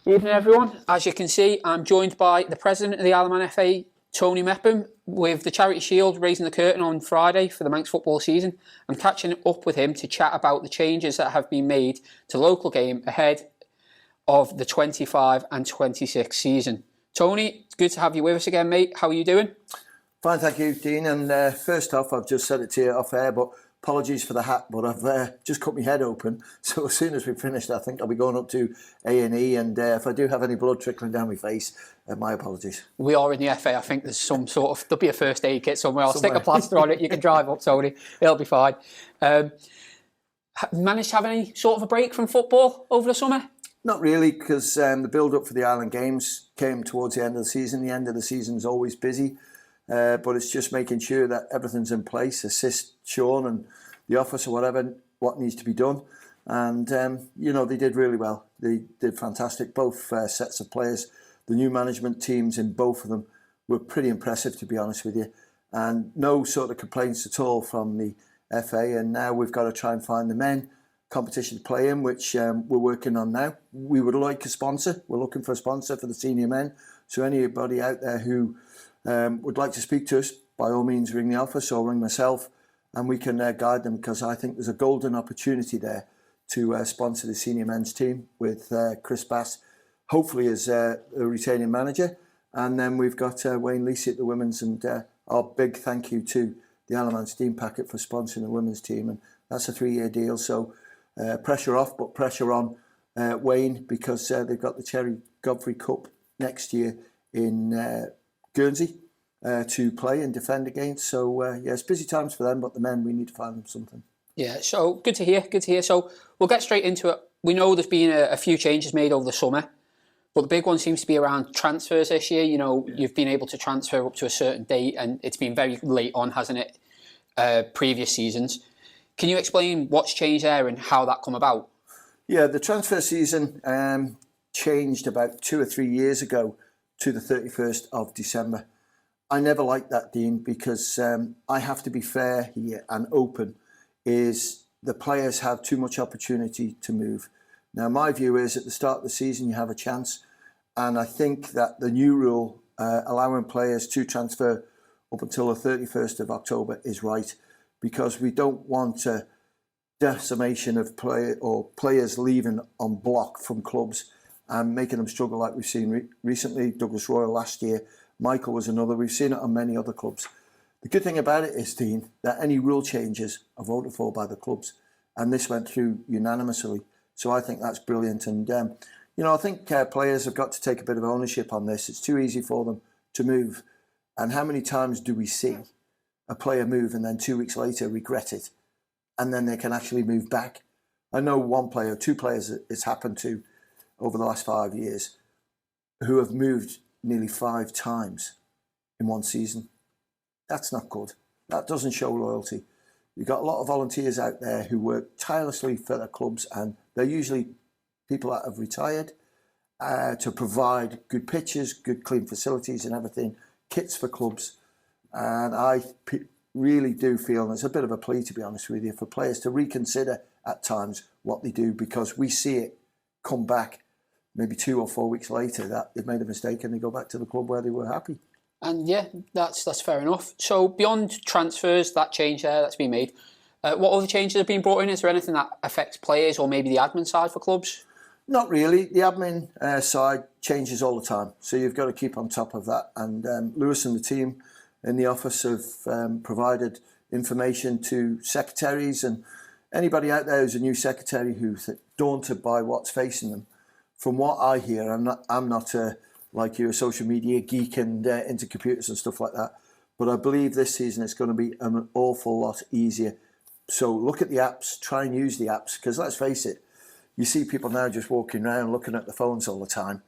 Evening everyone. As you can see, I'm joined by the President of the Isle of Man FA, Tony Mepham, with the Charity Shield raising the curtain on Friday for the Manx football season. I'm catching up with him to chat about the changes that have been made to the local game ahead of the 25 and 26 season. Tony, it's good to have you with us again, mate. How are you doing? Fine, thank you, Dean. And first off, I've just said it to you off air, but apologies for the hat, but I've just cut my head open. So as soon as we finished, I think I'll be going up to A&E, and if I do have any blood trickling down my face, my apologies. We are in the FA. I think there's some sort of, there'll be a first aid kit somewhere. I'll stick a plaster on it. You can drive up, Tony. It'll be fine. Managed to have any sort of a break from football over the summer? Not really, because the build-up for the Island Games came towards the end of the season. The end of the season is always busy. But it's just making sure that everything's in place, assist Sean and the office or whatever, what needs to be done. And, they did really well. They did fantastic, both sets of players. The new management teams in both of them were pretty impressive, to be honest with you. And no sort of complaints at all from the FA. And now we've got to try and find the men competition to play in, which we're working on now. We would like a sponsor. We're looking for a sponsor for the senior men. So anybody out there who would like to speak to us, by all means ring the office or ring myself, and we can guide them, because I think there's a golden opportunity there to sponsor the senior men's team with Chris Bass, hopefully as a retaining manager. And then we've got Wayne Leasey at the women's, and our big thank you to the Isle of Man Steam Packet for sponsoring the women's team, and that's a 3-year deal. So pressure off, but pressure on Wayne, because they've got the Cherry Godfrey Cup next year in Guernsey to play and defend against. So it's busy times for them, but the men, we need to find them something. Yeah, so good to hear. So we'll get straight into it. We know there's been a few changes made over the summer, but the big one seems to be around transfers this year. You've been able to transfer up to a certain date, and it's been very late on, hasn't it, previous seasons. Can you explain what's changed there and how that come about? Yeah, the transfer season changed about 2 or 3 years ago to the 31st of December. I never liked that, Dean, because I have to be fair here and open, is the players have too much opportunity to move. Now, my view is at the start of the season, you have a chance. And I think that the new rule allowing players to transfer up until the 31st of October is right, because we don't want a decimation of players leaving on block from clubs and making them struggle like we've seen recently. Douglas Royal last year, Michael was another. We've seen it on many other clubs. The good thing about it is, Dean, that any rule changes are voted for by the clubs, and this went through unanimously. So I think that's brilliant. And, I think players have got to take a bit of ownership on this. It's too easy for them to move. And how many times do we see a player move and then 2 weeks later regret it, and then they can actually move back? I know one player, 2 players it's happened to over the last 5 years, who have moved nearly 5 times in one season. That's not good. That doesn't show loyalty. You've got a lot of volunteers out there who work tirelessly for their clubs, and they're usually people that have retired to provide good pitches, good clean facilities and everything, kits for clubs. And I really do feel, and it's a bit of a plea, to be honest with you, for players to reconsider at times what they do, because we see it come back maybe 2 or 4 weeks later that they've made a mistake and they go back to the club where they were happy. And yeah, that's fair enough. So beyond transfers, that change there that's been made, what other changes have been brought in? Is there anything that affects players or maybe the admin side for clubs? Not really. The admin side changes all the time, so you've got to keep on top of that. And Lewis and the team in the office have provided information to secretaries, and anybody out there who's a new secretary who's daunted by what's facing them. From what I hear, I'm not like you, a social media geek and into computers and stuff like that. But I believe this season it's going to be an awful lot easier. So look at the apps, try and use the apps, because let's face it, you see people now just walking around looking at the phones all the time.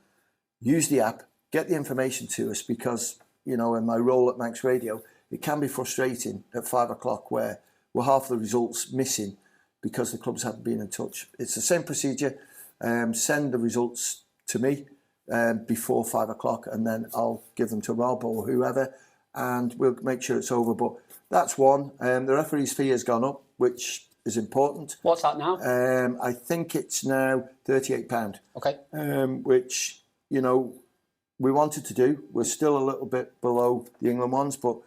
Use the app, get the information to us, because, in my role at Manx Radio, it can be frustrating at 5 o'clock where we're half the results missing because the clubs haven't been in touch. It's the same procedure. Send the results to me before 5 o'clock, and then I'll give them to Rob or whoever, and we'll make sure it's over. But that's one. The referee's fee has gone up, which is important. What's that now? I think it's now £38. Okay. Which, you know, we wanted to do. We're still a little bit below the England ones, but,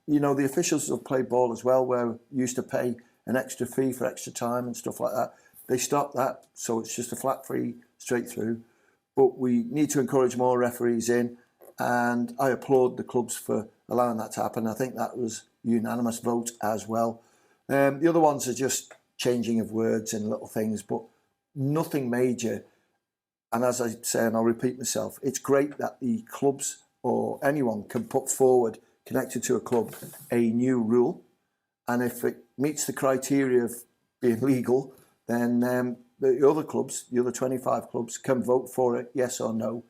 you know, the officials have played ball as well, where we used to pay an extra fee for extra time and stuff like that. They stopped that, so it's just a flat fee straight through. But we need to encourage more referees in, and I applaud the clubs for allowing that to happen. I think that was a unanimous vote as well. The other ones are just changing of words and little things, but nothing major. And as I say, and I'll repeat myself, it's great that the clubs or anyone can put forward, connected to a club, a new rule. And if it meets the criteria of being legal, then the other clubs, the other 25 clubs, can vote for it, yes or no.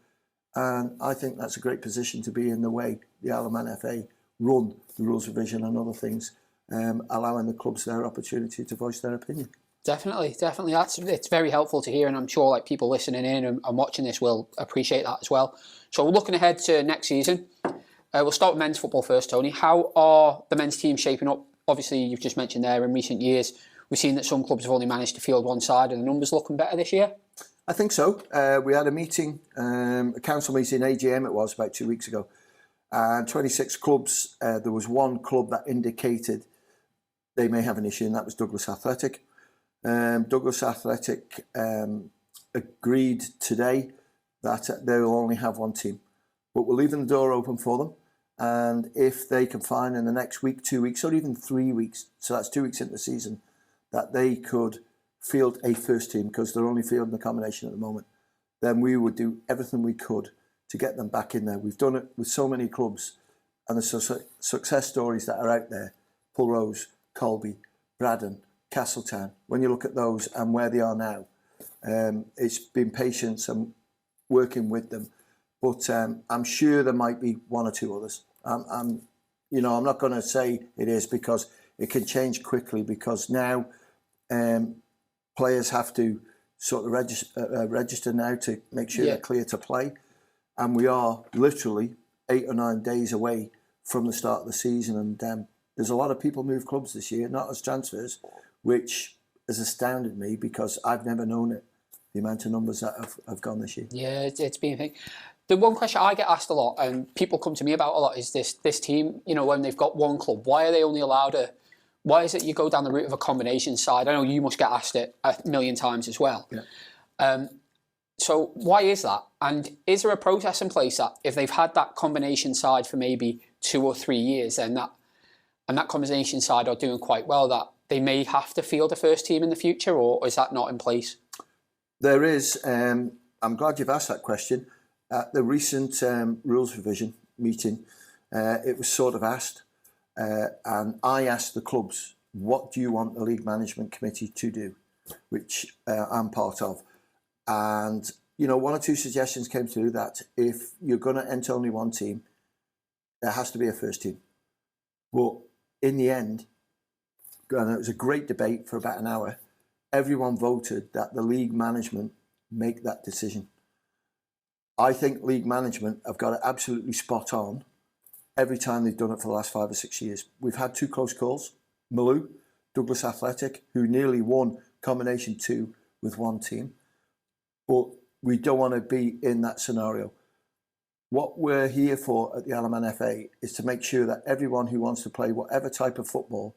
And I think that's a great position to be in, the way the Isle of Man FA run the rules revision and other things, allowing the clubs their opportunity to voice their opinion. Definitely. It's very helpful to hear, and I'm sure like people listening in and watching this will appreciate that as well. So we're looking ahead to next season. We'll start with men's football first, Tony. How are the men's teams shaping up? Obviously, you've just mentioned there in recent years, we've seen that some clubs have only managed to field one side. Are the numbers looking better this year? I think so. We had a meeting, a council meeting, AGM it was, about 2 weeks ago. And 26 clubs, there was one club that indicated they may have an issue, and that was Douglas Athletic. Douglas Athletic agreed today that they will only have one team. But we're leaving the door open for them. And if they can find in the next week, 2 weeks, or even 3 weeks, so that's 2 weeks into the season, that they could field a first team, because they're only fielding the combination at the moment, then we would do everything we could to get them back in there. We've done it with so many clubs, and the success stories that are out there, Pulrose, Colby, Braddon, Castletown, when you look at those and where they are now, it's been patience and working with them. But I'm sure there might be one or two others. I'm not going to say it is, because it can change quickly, because now players have to sort of register now to make sure they're clear to play. And we are literally 8 or 9 days away from the start of the season. And there's a lot of people move clubs this year, not as transfers, which has astounded me, because I've never known it, the amount of numbers that have gone this year. Yeah, it's been a thing. The one question I get asked a lot, and people come to me about a lot, is this team, you know, when they've got one club, why are they only allowed why is it you go down the route of a combination side? I know you must get asked it a million times as well. Yeah. So why is that? And is there a process in place that if they've had that combination side for maybe 2 or 3 years, then that combination side are doing quite well, that they may have to field a first team in the future, or is that not in place? There is. I'm glad you've asked that question. At the recent rules revision meeting, it was sort of asked, and I asked the clubs, what do you want the League Management Committee to do, which I'm part of. And, you know, 1 or 2 suggestions came through that if you're going to enter only one team, there has to be a first team. But in the end, and it was a great debate for about an hour, everyone voted that the league management make that decision. I think league management have got it absolutely spot on every time they've done it for the last 5 or 6 years. We've had 2 close calls, Malou, Douglas Athletic, who nearly won combination 2 with one team. But we don't want to be in that scenario. What we're here for at the Isle of Man FA is to make sure that everyone who wants to play whatever type of football,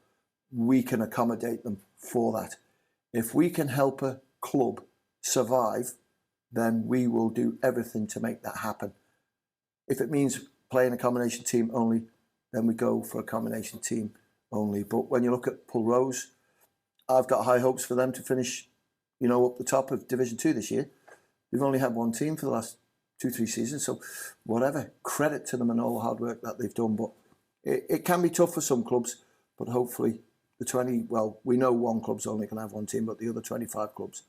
we can accommodate them for that. If we can help a club survive, then we will do everything to make that happen. If it means playing a combination team only, then we go for a combination team only. But when you look at Pulrose, I've got high hopes for them to finish, you know, up the top of Division 2 this year. They've only had one team for the last 2-3 seasons, so whatever, credit to them and all the hard work that they've done. But it can be tough for some clubs, but hopefully we know one club's only going to have one team, but the other 25 clubs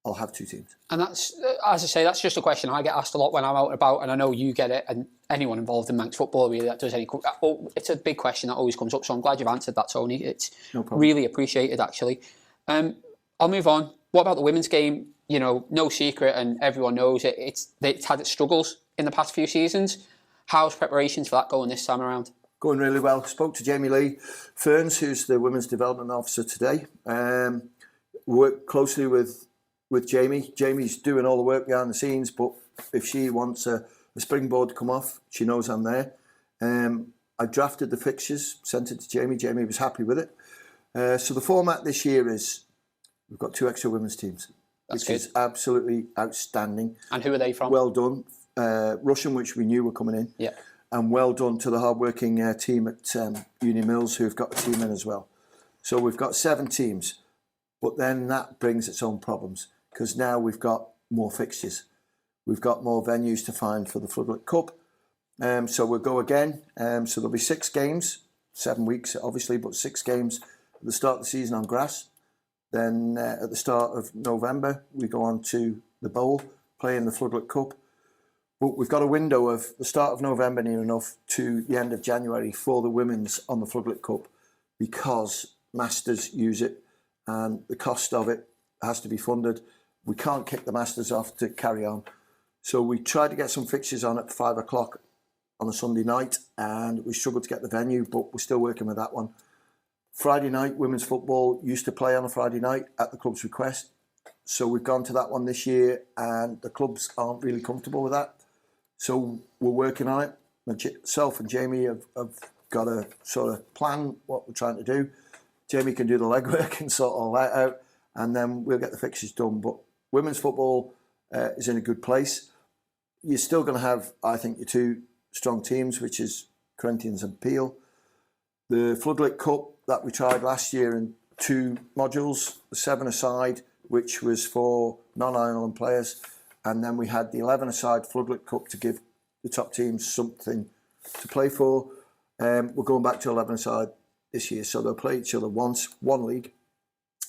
will have 2 teams. And that's, as I say, that's just a question I get asked a lot when I'm out and about, and I know you get it, and anyone involved in Manx football really that does any. It's a big question that always comes up, so I'm glad you've answered that, Tony. It's really appreciated, actually. I'll move on. What about the women's game? You know, no secret, and everyone knows it's had its struggles in the past few seasons. How's preparations for that going this time around? going really well. Spoke to Jamie Lee Ferns, who's the Women's Development Officer today. Worked closely with Jamie. Jamie's doing all the work behind the scenes, but if she wants a springboard to come off, she knows I'm there. I drafted the fixtures, sent it to Jamie. Jamie was happy with it. So the format this year is we've got 2 extra women's teams, which is absolutely outstanding. And who are they from? Well done. Russian, which we knew were coming in. Yeah. And well done to the hard-working team at Union Mills who've got a team in as well. So we've got 7 teams, but then that brings its own problems because now we've got more fixtures. We've got more venues to find for the Floodlit Cup. So we'll go again. So there'll be 6 games, 7 weeks obviously, but 6 games at the start of the season on grass. Then at the start of November, we go on to the Bowl, playing the Floodlit Cup. But we've got a window of the start of November near enough to the end of January for the women's on the Floodlit Cup because Masters use it and the cost of it has to be funded. We can't kick the Masters off to carry on. So we tried to get some fixtures on at 5 o'clock on a Sunday night and we struggled to get the venue, but we're still working with that one. Friday night, women's football used to play on a Friday night at the club's request. So we've gone to that one this year and the clubs aren't really comfortable with that. So we're working on it. Myself and Jamie have got a sort of plan what we're trying to do. Jamie can do the legwork and sort all that out, and then we'll get the fixtures done. But women's football is in a good place. You're still going to have, I think, your 2 strong teams, which is Corinthians and Peel. The Floodlit Cup that we tried last year in 2 modules, the 7-a-side, which was for non-Ireland players. And then we had the 11-a-side Floodlit Cup to give the top teams something to play for. We're going back to 11-a-side this year, so they'll play each other once, one league.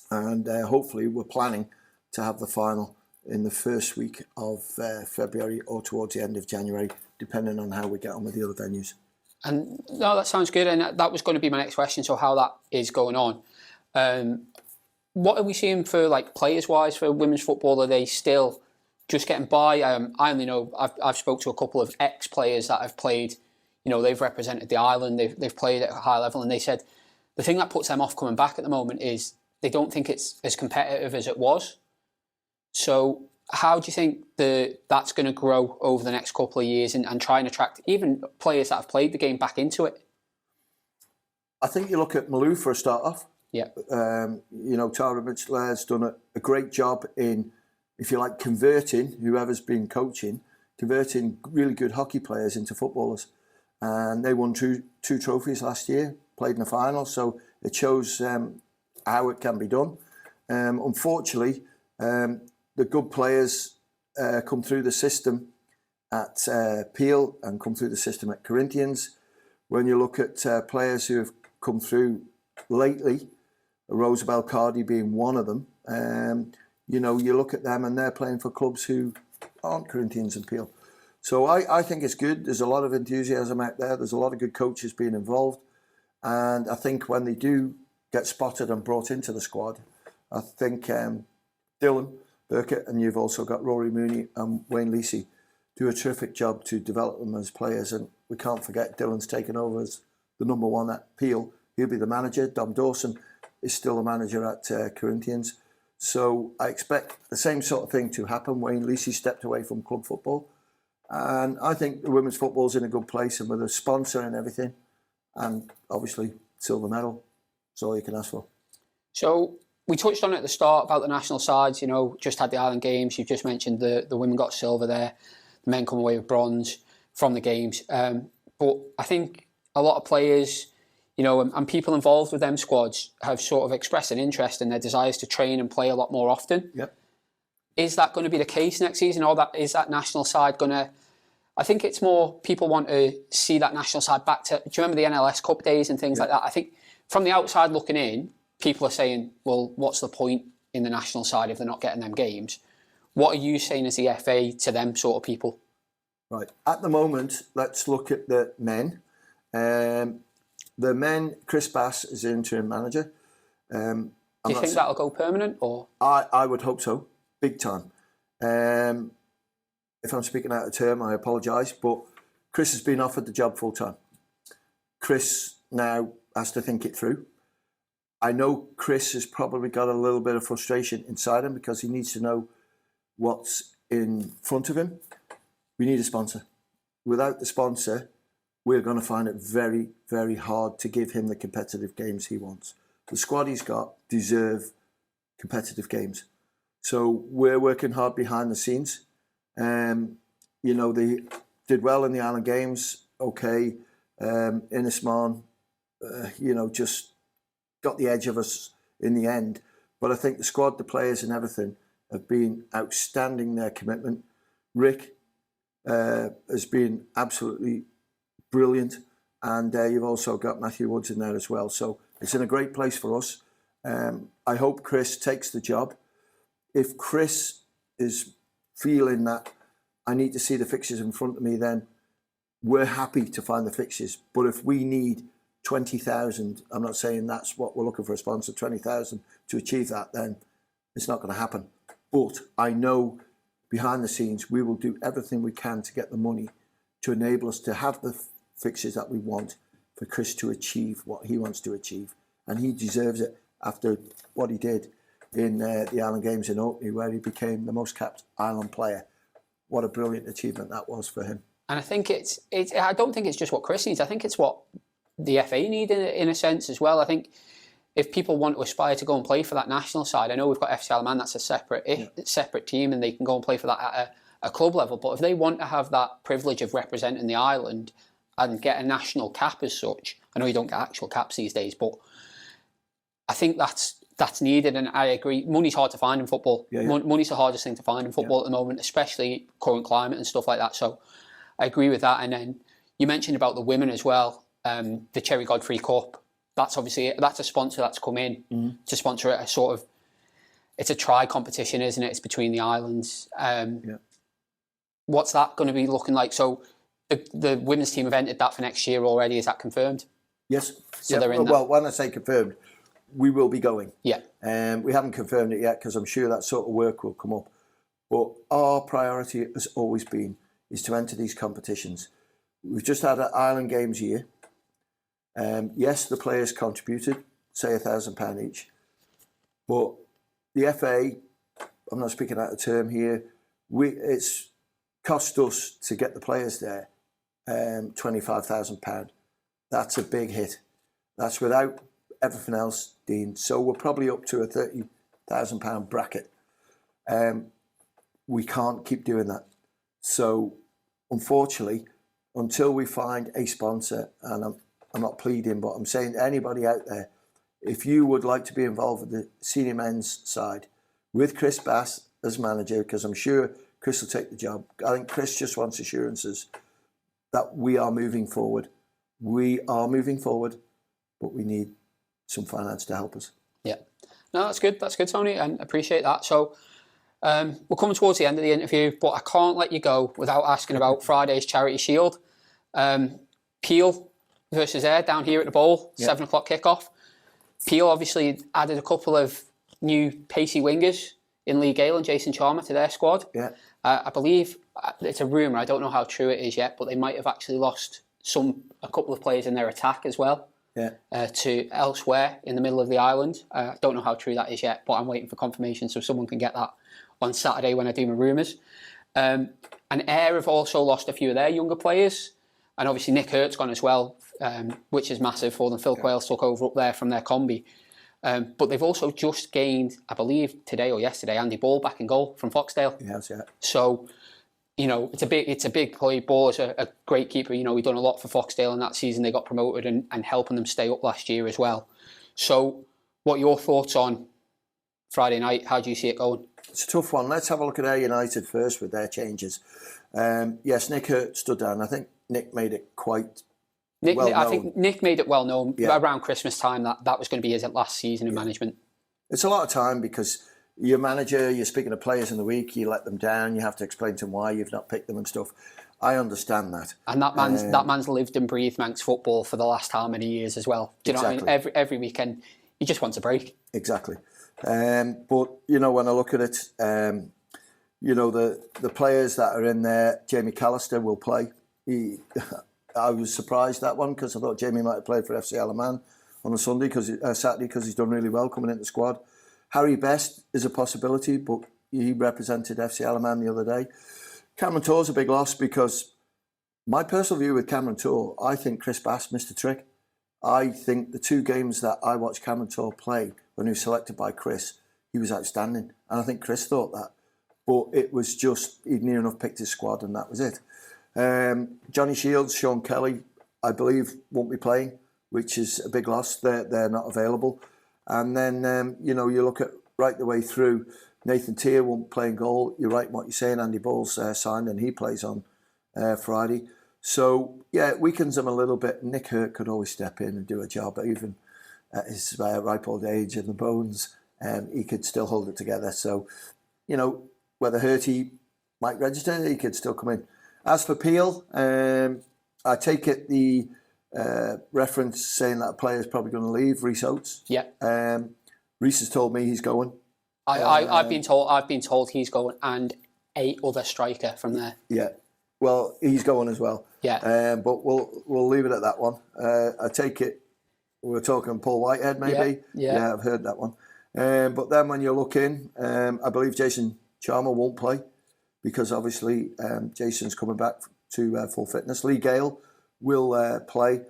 And hopefully we're planning to have the final in the first week of February or towards the end of January, depending on how we get on with the other venues. And no, that sounds good. And that was going to be my next question, so how that is going on. What are we seeing for like players-wise for women's football? Are they still just getting by? I only know I've spoke to a couple of ex-players that have played. You know, they've represented the island. They've played at a high level, and they said the thing that puts them off coming back at the moment is they don't think it's as competitive as it was. So how do you think that's going to grow over the next couple of years and try and attract even players that have played the game back into it? I think you look at Malou for a start off. Yeah. You know, Tara Mitchell-Aird's done a great job in, if you like, converting whoever's been coaching, converting really good hockey players into footballers. And they won two trophies last year, played in the final, so it shows how it can be done. Unfortunately, the good players come through the system at Peel and come through the system at Corinthians. When you look at players who have come through lately, Rosabelle Cardi being one of them, you know, you look at them and they're playing for clubs who aren't Corinthians and Peel. So I think it's good. There's a lot of enthusiasm out there. There's a lot of good coaches being involved. And I think when they do get spotted and brought into the squad, I think Dylan Burkett, and you've also got Rory Mooney and Wayne Lacey, do a terrific job to develop them as players. And we can't forget Dylan's taken over as the number 1 at Peel. He'll be the manager. Dom Dawson is still the manager at Corinthians. So I expect the same sort of thing to happen. Wayne Lacey stepped away from club football. And I think the women's football's in a good place, and with a sponsor and everything, and obviously silver medal, that's all you can ask for. So we touched on it at the start about the national sides, you know, just had the Island Games. You've just mentioned the women got silver there. The men come away with bronze from the games. But I think a lot of players, you know, and people involved with them squads have sort of expressed an interest in their desires to train and play a lot more often. Yep. Is that going to be the case next season, or is that national side going to... I think it's more people want to see that national side back to... Do you remember the NLS Cup days and things like that? I think from the outside looking in, people are saying, well, what's the point in the national side if they're not getting them games? What are you saying as the FA to them sort of people? Right. At the moment, let's look at the men. The men, Chris Bass is the interim manager. Do you think that'll go permanent? Or I would hope so. Big time. If I'm speaking out of term, I apologise, but Chris has been offered the job full time. Chris now has to think it through. I know Chris has probably got a little bit of frustration inside him because he needs to know what's in front of him. We need a sponsor. Without the sponsor, we're going to find it very, very hard to give him the competitive games he wants. The squad he's got deserve competitive games. So we're working hard behind the scenes. You know, they did well in the Island Games. Okay. Innisman, you know, just got the edge of us in the end. But I think the squad, the players and everything have been outstanding, their commitment. Rick has been absolutely brilliant. And you've also got Matthew Woods in there as well. So it's in a great place for us. I hope Chris takes the job. If Chris is feeling that I need to see the fixtures in front of me, then we're happy to find the fixtures. But if we need 20,000, I'm not saying that's what we're looking for a sponsor, 20,000 to achieve that, then it's not going to happen. But I know behind the scenes, we will do everything we can to get the money to enable us to have the fixtures that we want for Chris to achieve what he wants to achieve. And he deserves it after what he did in the Island Games in Orkney, where he became the most capped Island player. What a brilliant achievement that was for him. And I think it's I don't think it's just what Chris needs. I think it's what the FA need in a sense as well. I think if people want to aspire to go and play for that national side, I know we've got FC Alaman, that's a separate team, and they can go and play for that at a club level. But if they want to have that privilege of representing the island and get a national cap as such, I know you don't get actual caps these days, but I think that's needed, and I agree. Money's hard to find in football. Money's the hardest thing to find in football at the moment, especially current climate and stuff like that. So I agree with that. And then you mentioned about the women as well. The Cherry Godfrey Cup. That's obviously a sponsor that's come in to sponsor a sort of. It's a tri-competition, isn't it? It's between the islands. What's that going to be looking like? So the women's team have entered that for next year already. Is that confirmed? Yes. So they're in. Well, when I say confirmed, we will be going. Yeah. We haven't confirmed it yet because I'm sure that sort of work will come up. But our priority has always been is to enter these competitions. We've just had an Island Games year. Yes, the players contributed, say £1,000 each. But the FA, I'm not speaking out of term here, it's cost us to get the players there £25,000. That's a big hit. That's without everything else, Dean. So we're probably up to a £30,000 bracket. We can't keep doing that. So unfortunately, until we find a sponsor, and I'm not pleading, but I'm saying to anybody out there, if you would like to be involved with the senior men's side with Chris Bass as manager, because I'm sure Chris will take the job. I think Chris just wants assurances that we are moving forward. We are moving forward, but we need some finance to help us. Yeah. No, that's good. That's good, Tony, and appreciate that. So we're coming towards the end of the interview, but I can't let you go without asking about Friday's Charity Shield. Peel versus Ayr down here at the Bowl, 7 o'clock kickoff. Peel obviously added a couple of new pacey wingers in Lee Gale and Jason Chalmer to their squad. Yeah. I believe it's a rumour, I don't know how true it is yet, but they might have actually lost a couple of players in their attack as well. To elsewhere in the middle of the island. I don't know how true that is yet, but I'm waiting for confirmation so someone can get that on Saturday when I do my rumours. And Ayr have also lost a few of their younger players, and obviously Nick Hurt's gone as well, which is massive for them. Phil Quayle's took over up there from their combi. But they've also just gained, I believe today or yesterday, Andy Ball back in goal from Foxdale. Yes, yeah. So, you know, it's a big play. Ball is a great keeper. You know, we've done a lot for Foxdale in that season. They got promoted and helping them stay up last year as well. So, what are your thoughts on Friday night? How do you see it going? It's a tough one. Let's have a look at Ayr United first with their changes. Yes, Nick Hurt stood down. I think Nick made it quite well known. I think Nick made it well known around Christmas time that was going to be his last season in management. It's a lot of time because you're manager, you're speaking to players in the week, you let them down, you have to explain to them why you've not picked them and stuff. I understand that. And that man's lived and breathed Manx football for the last how many years as well. Do you know what I mean? Every weekend, he just wants a break. Exactly. But, you know, when I look at it, you know, the players that are in there, Jamie Callister will play. I was surprised that one because I thought Jamie might have played for FC Alaman on a Saturday because he's done really well coming into the squad. Harry Best is a possibility, but he represented FC Alaman the other day. Cameron Torr's a big loss because my personal view with Cameron Torr, I think Chris Bass missed a trick. I think the 2 games that I watched Cameron Torr play when he was selected by Chris, he was outstanding. And I think Chris thought that. But it was just, he'd near enough picked his squad and that was it. Johnny Shields, Sean Kelly, I believe won't be playing, which is a big loss. They're not available. And then, you look at right the way through, Nathan Tier won't play in goal. You're right in what you're saying. Andy Ball's signed and he plays on Friday. So, yeah, it weakens them a little bit. Nick Hurt could always step in and do a job, but even at his ripe old age and the bones, he could still hold it together. So, whether Hurty might register, he could still come in. As for Peel, I take it the reference saying that a player is probably going to leave, Rhys Oates. Yeah. Rhys has told me he's going. I've been told he's going, and a other striker from there. Yeah. Well, he's going as well. Yeah. But we'll leave it at that one. I take it we're talking Paul Whitehead maybe. Yeah, I've heard that one. But then when you look in, I believe Jason Chalmer won't play because obviously Jason's coming back to full fitness. Lee Gale will play.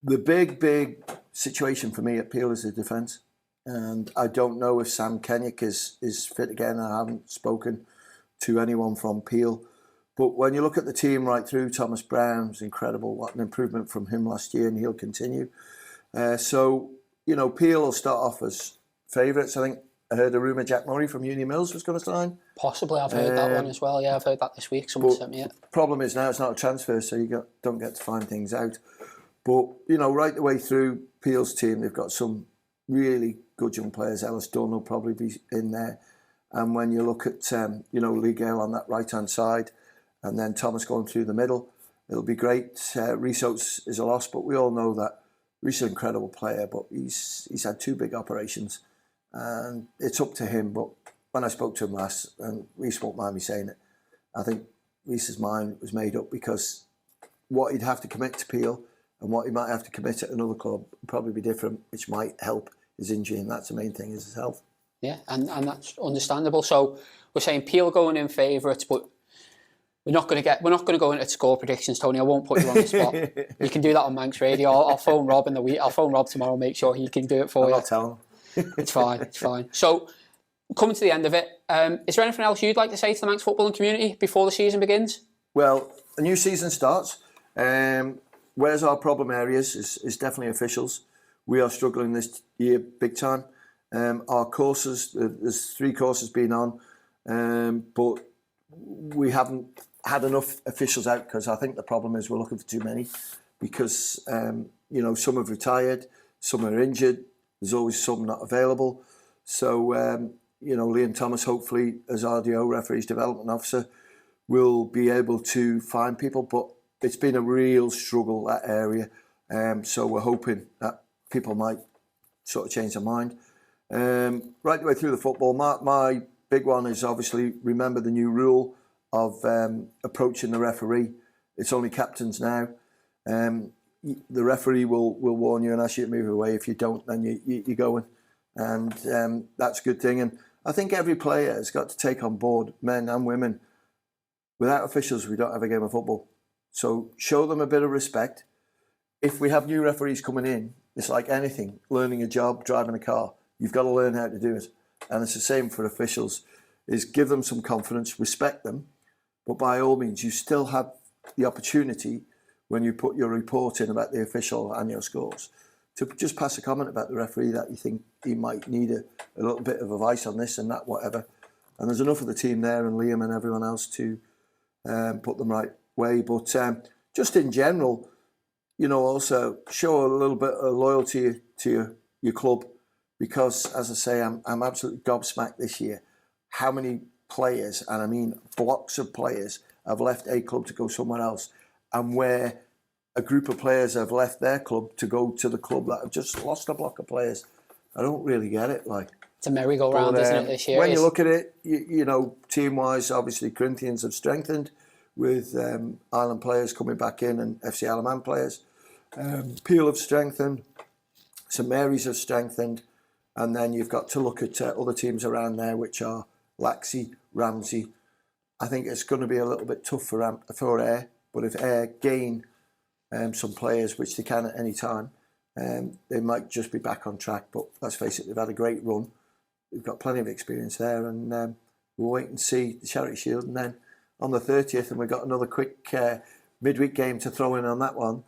The big situation for me at Peel is the defence. And I don't know if Sam Kenyock is fit again. I haven't spoken to anyone from Peel. But when you look at the team right through, Thomas Brown's incredible. What an improvement from him last year, and he'll continue. So, Peel will start off as favourites. I think I heard a rumour Jack Murray from Uni Mills was going to sign. Possibly, I've heard that one as well. Yeah, I've heard that this week. Someone sent me it. Problem is now it's not a transfer, so you don't get to find things out. But, right the way through Peel's team, they've got some really good young players. Ellis Dunn will probably be in there. And when you look at, Lee Gale on that right-hand side, and then Thomas going through the middle, it'll be great. Rhys Oates is a loss, but we all know that Rhys is an incredible player, but he's had 2 big operations, and it's up to him. But when I spoke to him last, and Rhys won't mind me saying it, I think Rhys's mind was made up because what he'd have to commit to Peel and what he might have to commit at another club would probably be different, which might help his injury, and that's the main thing, is his health. Yeah, and that's understandable. So we're saying Peel going in favourites, but we're not going to go into score predictions, Tony. I won't put you on the spot. You can do that on Manx Radio. I'll phone Rob in the week. I'll phone Rob tomorrow. Make sure he can do it for you. I'll tell him. It's fine. So coming to the end of it, is there anything else you'd like to say to the Manx footballing community before the season begins? Well, a new season starts. Where's our problem areas is definitely officials. We are struggling this year big time. Our courses, there's 3 courses being on, but we haven't had enough officials out because I think the problem is we're looking for too many because, some have retired, some are injured, there's always some not available. So, Liam Thomas, hopefully, as RDO, Referees Development Officer, will be able to find people, but it's been a real struggle, that area. So we're hoping that people might sort of change their mind. Right the way through the football, my big one is obviously remember the new rule of approaching the referee. It's only captains now. The referee will warn you and ask you to move away. If you don't, then you're going. And that's a good thing. And I think every player has got to take on board, men and women. Without officials, we don't have a game of football. So show them a bit of respect. If we have new referees coming in, it's like anything, learning a job, driving a car. You've got to learn how to do it. And it's the same for officials, is give them some confidence, respect them, but by all means, you still have the opportunity when you put your report in about the official and your scores to just pass a comment about the referee that you think he might need a little bit of advice on this and that, whatever. And there's enough of the team there and Liam and everyone else to put them right way. But just in general, also show a little bit of loyalty to your club. Because, as I say, I'm absolutely gobsmacked this year. How many players, and I mean blocks of players, have left a club to go somewhere else, and where a group of players have left their club to go to the club that have just lost a block of players. I don't really get it. It's a merry-go-round, isn't it, this year? When you look at it, team-wise, obviously Corinthians have strengthened. with Ireland players coming back in and FC Isle of Man players. Peel have strengthened, St Mary's have strengthened, and then you've got to look at other teams around there, which are Laxey, Ramsey. I think it's going to be a little bit tough for Ayr, but if Ayr gain some players, which they can at any time, they might just be back on track. But let's face it, they've had a great run. They've got plenty of experience there, and we'll wait and see the Charity Shield, and then on the 30th, and we've got another quick midweek game to throw in on that one.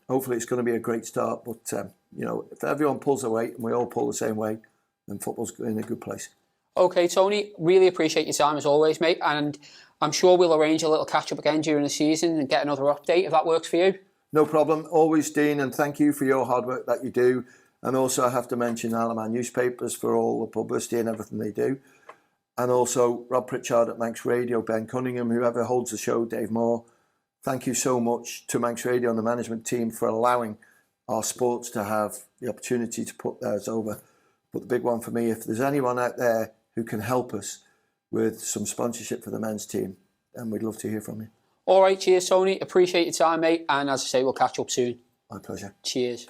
Hopefully it's going to be a great start, but you know, if everyone pulls their weight and we all pull the same way, then football's in a good place. Okay, Tony, really appreciate your time as always, mate, and I'm sure we'll arrange a little catch-up again during the season and get another update if that works for you. No problem, always, Dean, and thank you for your hard work that you do. And also I have to mention Isle of Man newspapers for all the publicity and everything they do. And also Rob Pritchard at Manx Radio, Ben Cunningham, whoever holds the show, Dave Moore. Thank you so much to Manx Radio and the management team for allowing our sports to have the opportunity to put theirs over. But the big one for me, if there's anyone out there who can help us with some sponsorship for the men's team, then we'd love to hear from you. All right, cheers, Tony. Appreciate your time, mate. And as I say, we'll catch up soon. My pleasure. Cheers.